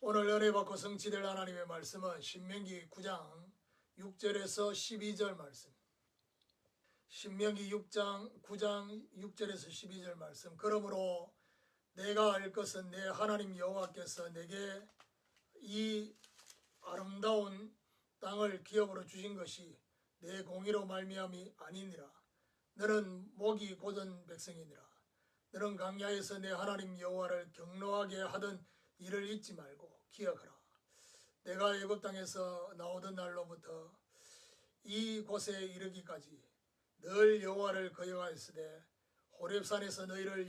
오늘 은혜 받고 성취될 하나님의 말씀은 신명기 9장 6절에서 12절 말씀. 신명기 9장 6절에서 12절 말씀. 그러므로 내가 알 것은 내 하나님 여호와께서 내게 이 아름다운 땅을 기업으로 주신 것이 내 공의로 말미암이 아니니라. 너는 목이 곧은 백성이니라. 너는 광야에서 내 하나님 여호와를 경노하게 하던 이를 잊지 말고 기억하라. 내가 애굽 땅에서 나오던 날로부터 이곳에 이르기까지 늘 여호와를 거역하였으되 호렙산에서 너희가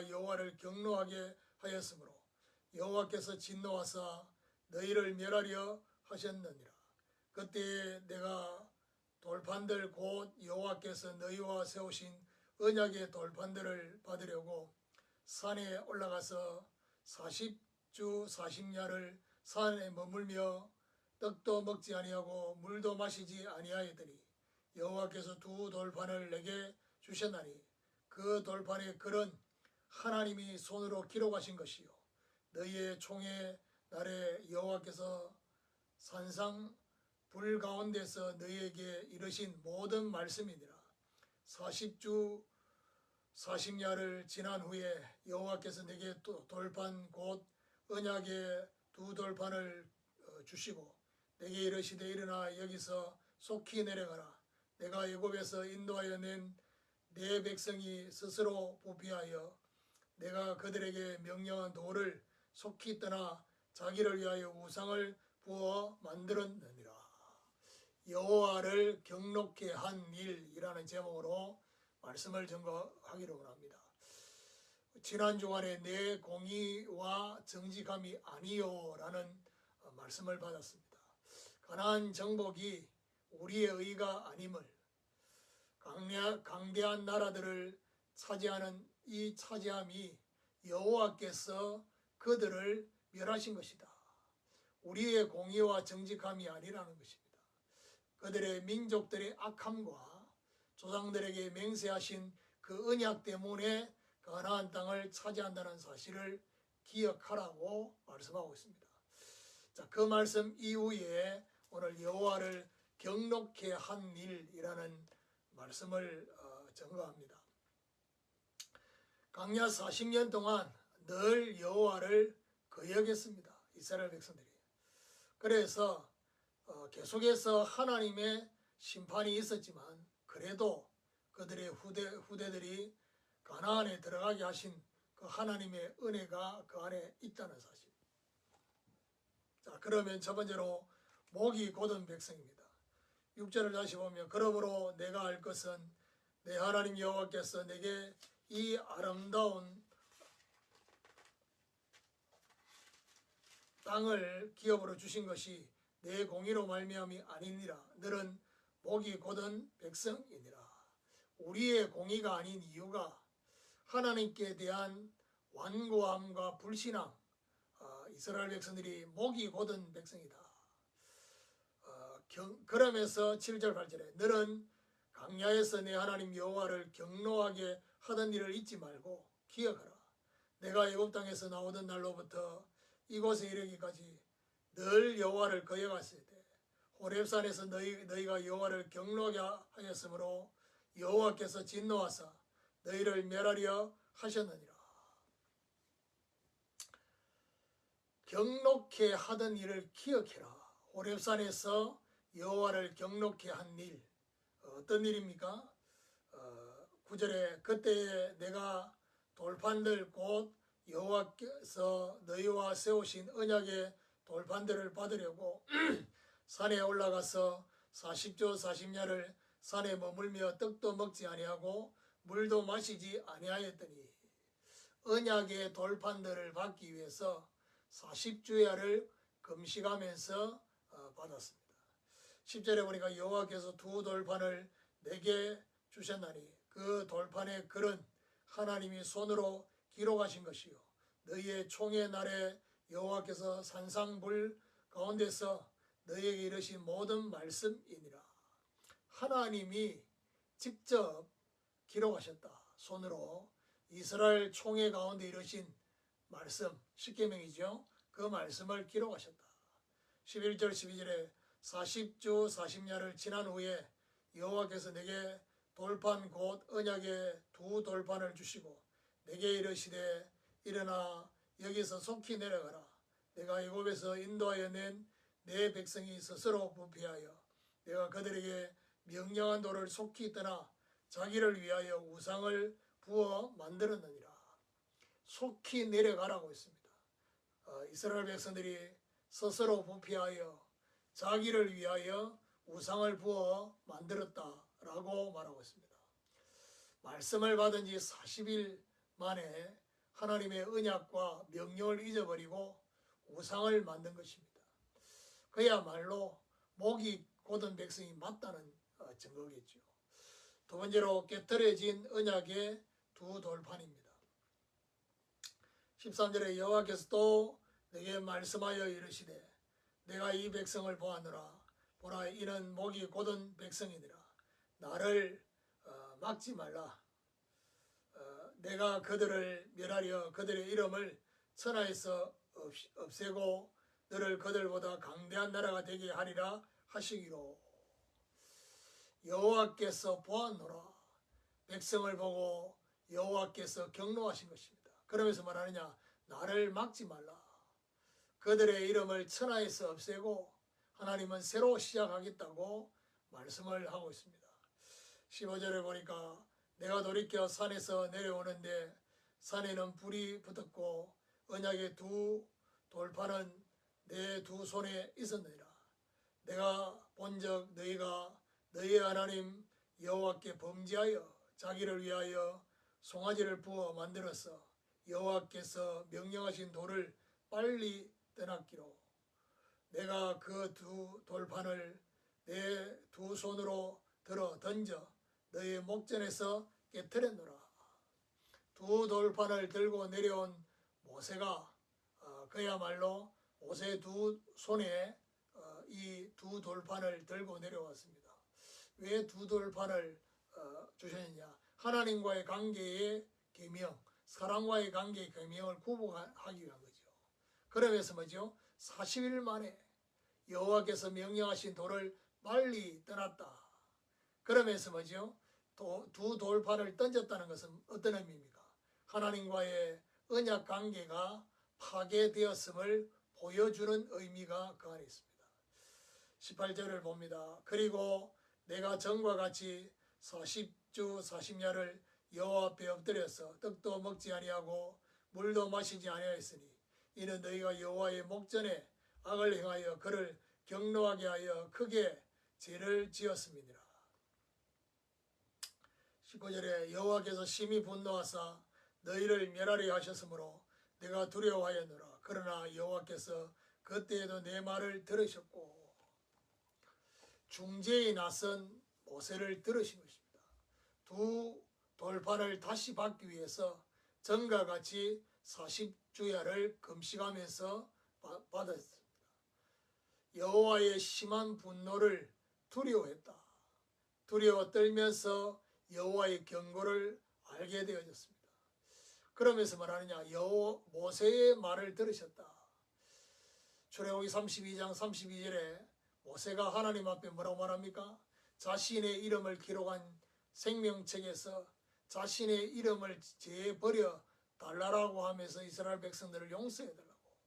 여호와를 경노하게 하였으므로 여호와께서 진노하사 너희를 멸하려 하셨느니라. 그때 내가 돌판들 곧 여호와께서 너희와 세우신 언약의 돌판들을 받으려고 산에 올라가서 40주 40야를 산에 머물며 떡도 먹지 아니하고 물도 마시지 아니하였더니 여호와께서 두 돌판을 내게 주셨나니 그 돌판의 글은 하나님이 손으로 기록하신 것이요 너희의 총의 날에 여호와께서 산상 불 가운데서 너희에게 이르신 모든 말씀이니라. 40주 40야를 지난 후에 여호와께서 내게 또 돌판 곧 언약의 두 돌판을 주시고 내게 이르시되 일어나 여기서 속히 내려가라. 내가 애굽에서 인도하여 낸 내 백성이 스스로 부패하여 내가 그들에게 명령한 돌을 속히 떠나 자기를 위하여 우상을 부어 만들었느니라. 여호와를 경록케 한 일이라는 제목으로 말씀을 전거하기로 원합니다. 지난 주간에 내 공의와 정직함이 아니요라는 말씀을 받았습니다. 가나안 정복이 우리의 의가 아님을 강대한 나라들을 차지하는 이 차지함이 여호와께서 그들을 멸하신 것이다. 우리의 공의와 정직함이 아니라는 것입니다. 그들의 민족들의 악함과 조상들에게 맹세하신 그 언약 때문에 가나안 땅을 차지한다는 사실을 기억하라고 말씀하고 있습니다. 자, 그 말씀 이후에 오늘 여호와를 경록케 한 일이라는 말씀을 전거합니다. 광야 40년 동안 늘 여호와를 거역했습니다. 이스라엘 백성들이. 그래서 계속해서 하나님의 심판이 있었지만 그래도 그들의 후대들이 가나안에 들어가게 하신 그 하나님의 은혜가 그 안에 있다는 사실. 자, 그러면 첫 번째로 목이 곧은 백성입니다. 6절을 다시 보면 그러므로 내가 알 것은 내 하나님 여호와께서 내게 이 아름다운 땅을 기업으로 주신 것이 내 공의로 말미암이 아니니라. 너는 목이 곧은 백성이니라. 우리의 공의가 아닌 이유가 하나님께 대한 완고함과 불신앙. 이스라엘 백성들이 목이 곧은 백성이다. 그러면서 7절 8절에 너는 광야에서 내 하나님 여호와를 경노하게 하던 일을 잊지 말고 기억하라. 내가 애굽 땅에서 나오던 날로부터 이곳에 이르기까지 늘 여호와를 거역하였을 때 호렙산에서 너희가 여호와를 경노하게 하였으므로 여호와께서 진노하사 너희를 멸하려 하셨느니라. 경록케 하던 일을 기억해라. 호렙산에서 여호와를 경록케 한 일, 어떤 일입니까? 9절에 그때에 내가 돌판들 곧 여호와께서 너희와 세우신 언약의 돌판들을 받으려고 산에 올라가서 40주 40야를 산에 머물며 떡도 먹지 아니하고 물도 마시지 아니하였더니 언약의 돌판들을 받기 위해서 40주야를 금식하면서 받았습니다. 10절에 보니까 여호와께서 두 돌판을 내게 주셨나니 그 돌판의 글은 하나님이 손으로 기록하신 것이요 너희의 총의 날에 여호와께서 산상불 가운데서 너희에게 이르신 모든 말씀이니라. 하나님이 직접 기록하셨다. 손으로 이스라엘 총회 가운데 이르신 말씀, 십계명이죠. 그 말씀을 기록하셨다. 11절 12절에 40주 40야를 지난 후에 여호와께서 내게 돌판 곧 언약의 두 돌판을 주시고 내게 이르시되 일어나 여기서 속히 내려가라. 내가 애굽에서 인도하여 낸 내 백성이 스스로 부패하여 내가 그들에게 명령한 돌을 속히 떠나 자기를 위하여 우상을 부어 만들었느니라. 속히 내려가라고 했습니다. 이스라엘 백성들이 스스로 부패하여 자기를 위하여 우상을 부어 만들었다라고 말하고 있습니다. 말씀을 받은 지 40일 만에 하나님의 언약과 명령을 잊어버리고 우상을 만든 것입니다. 그야말로 목이 곧은 백성이 맞다는 증거겠죠. 두 번째로 깨트려진 언약의 두 돌판입니다. 13절에 여호와께서 또 내게 말씀하여 이르시되 내가 이 백성을 보았노라. 보라 이는 목이 곧은 백성이니라. 나를 막지 말라. 내가 그들을 멸하려 그들의 이름을 천하에서 없애고 너를 그들보다 강대한 나라가 되게 하리라 하시기로. 여호와께서 보았노라. 백성을 보고 여호와께서 경노하신 것입니다. 그러면서 말하느냐, 나를 막지 말라. 그들의 이름을 천하에서 없애고 하나님은 새로 시작하겠다고 말씀을 하고 있습니다. 15절을 보니까 내가 돌이켜 산에서 내려오는데 산에는 불이 붙었고 언약의 두 돌판은 내 두 손에 있었느니라. 내가 본즉 너희가 너희 하나님 여호와께 범죄하여 자기를 위하여 송아지를 부어 만들어서 여호와께서 명령하신 돌을 빨리 떠났기로 내가 그 두 돌판을 내 두 손으로 들어 던져 너희 목전에서 깨트렸노라. 두 돌판을 들고 내려온 모세가 그야말로 모세 두 손에 이 두 돌판을 들고 내려왔습니다. 왜 두 돌판을 주셨느냐? 하나님과의 관계의 계명, 사람과의 관계의 계명을 구분하기 위한 거죠. 그러면서 뭐죠? 40일 만에 여호와께서 명령하신 돌을 빨리 떠났다. 그러면서 뭐죠? 두 돌판을 던졌다는 것은 어떤 의미입니까? 하나님과의 언약 관계가 파괴되었음을 보여주는 의미가 그 안에 있습니다. 18절을 봅니다. 그리고 내가 전과 같이 40주 40야를 여호와 앞에 엎드려서 떡도 먹지 아니하고 물도 마시지 아니하였으니 이는 너희가 여호와의 목전에 악을 행하여 그를 경노하게 하여 크게 죄를 지었음이니라. 19절에 여호와께서 심히 분노하사 너희를 멸하려 하셨으므로 내가 두려워하였노라. 그러나 여호와께서 그때에도 내 말을 들으셨고 중재에 나선 모세를 들으신 것입니다. 두 돌판을 다시 받기 위해서 전과 같이 40주야를 금식하면서 받았습니다. 여호와의 심한 분노를 두려워했다. 두려워 떨면서 여호와의 경고를 알게 되어졌습니다. 그러면서 말하느냐, 모세의 말을 들으셨다. 출애굽기 32장 32절에 모세가 하나님 앞에 뭐라고 말합니까? 자신의 이름을 기록한 생명책에서 자신의 이름을 제버려 달라라고 하면서 이스라엘 백성들을 용서해 달라고.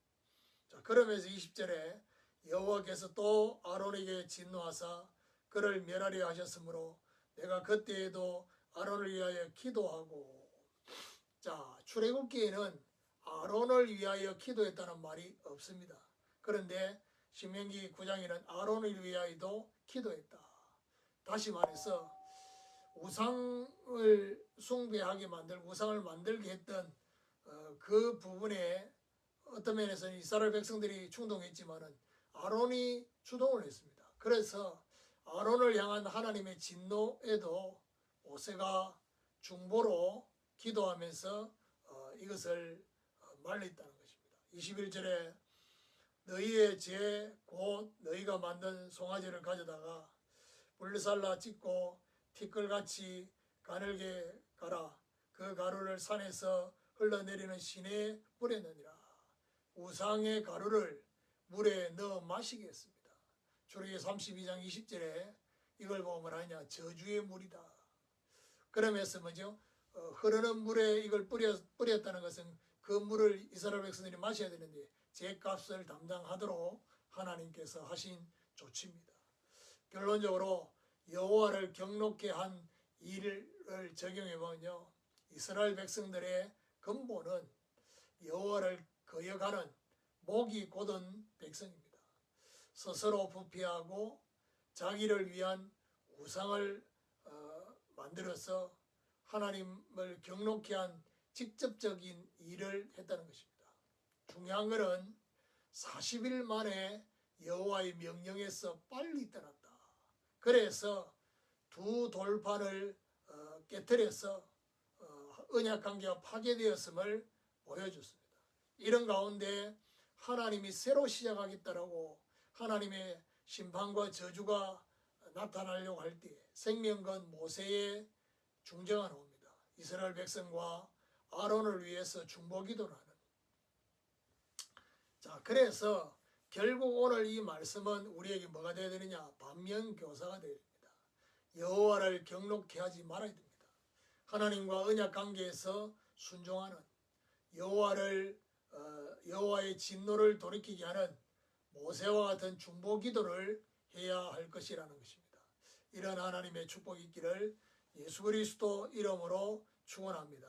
자, 그러면서 20절에 여호와께서 또 아론에게 진노하사 그를 멸하려 하셨으므로 내가 그때에도 아론을 위하여 기도하고. 자, 출애굽기에는 아론을 위하여 기도했다는 말이 없습니다. 그런데 신명기 9장에는 아론을 위하여도 기도했다. 다시 말해서 우상을 숭배하게 만들고 우상을 만들게 했던 그 부분에 어떤 면에서는 이스라엘 백성들이 충동했지만은 아론이 주동을 했습니다. 그래서 아론을 향한 하나님의 진노에도 모세가 중보로 기도하면서 이것을 말렸다는 것입니다. 21절에 너희의 죄 곧 너희가 만든 송아지를 가져다가 불살라 찢고 티끌같이 가늘게 갈아 그 가루를 산에서 흘러내리는 시내에 뿌렸느니라. 우상의 가루를 물에 넣어 마시게 했습니다. 출애굽기 32장 20절에 이걸 보면 뭐라 하냐, 저주의 물이다. 그러면서 뭐죠? 흐르는 물에 이걸 뿌렸다는 것은 그 물을 이스라엘 백성들이 마셔야 되는데 제값을 담당하도록 하나님께서 하신 조치입니다. 결론적으로 여호와를 경록케 한 일을 적용해 보면요, 이스라엘 백성들의 근본은 여호와를 거역하는 목이 곧은 백성입니다. 스스로 부패하고 자기를 위한 우상을 만들어서 하나님을 경록케 한 직접적인 일을 했다는 것입니다. 중요한 것은 40일 만에 여호와의 명령에서 빨리 떠났다. 그래서 두 돌판을 깨뜨려서 언약관계가 파괴되었음을 보여줬습니다. 이런 가운데 하나님이 새로 시작하겠다라고 하나님의 심판과 저주가 나타나려고 할 때 생명건 모세의 중재가 나옵니다. 이스라엘 백성과 아론을 위해서 중보기도를 하는. 자, 그래서 결국 오늘 이 말씀은 우리에게 뭐가 되어야 되느냐? 반면교사가 되어야 됩니다. 여호와를 경록케 하지 말아야 됩니다. 하나님과 언약 관계에서 순종하는, 여호와의 진노를 돌이키게 하는 모세와 같은 중보기도를 해야 할 것이라는 것입니다. 이런 하나님의 축복이 있기를 예수 그리스도 이름으로 축원합니다.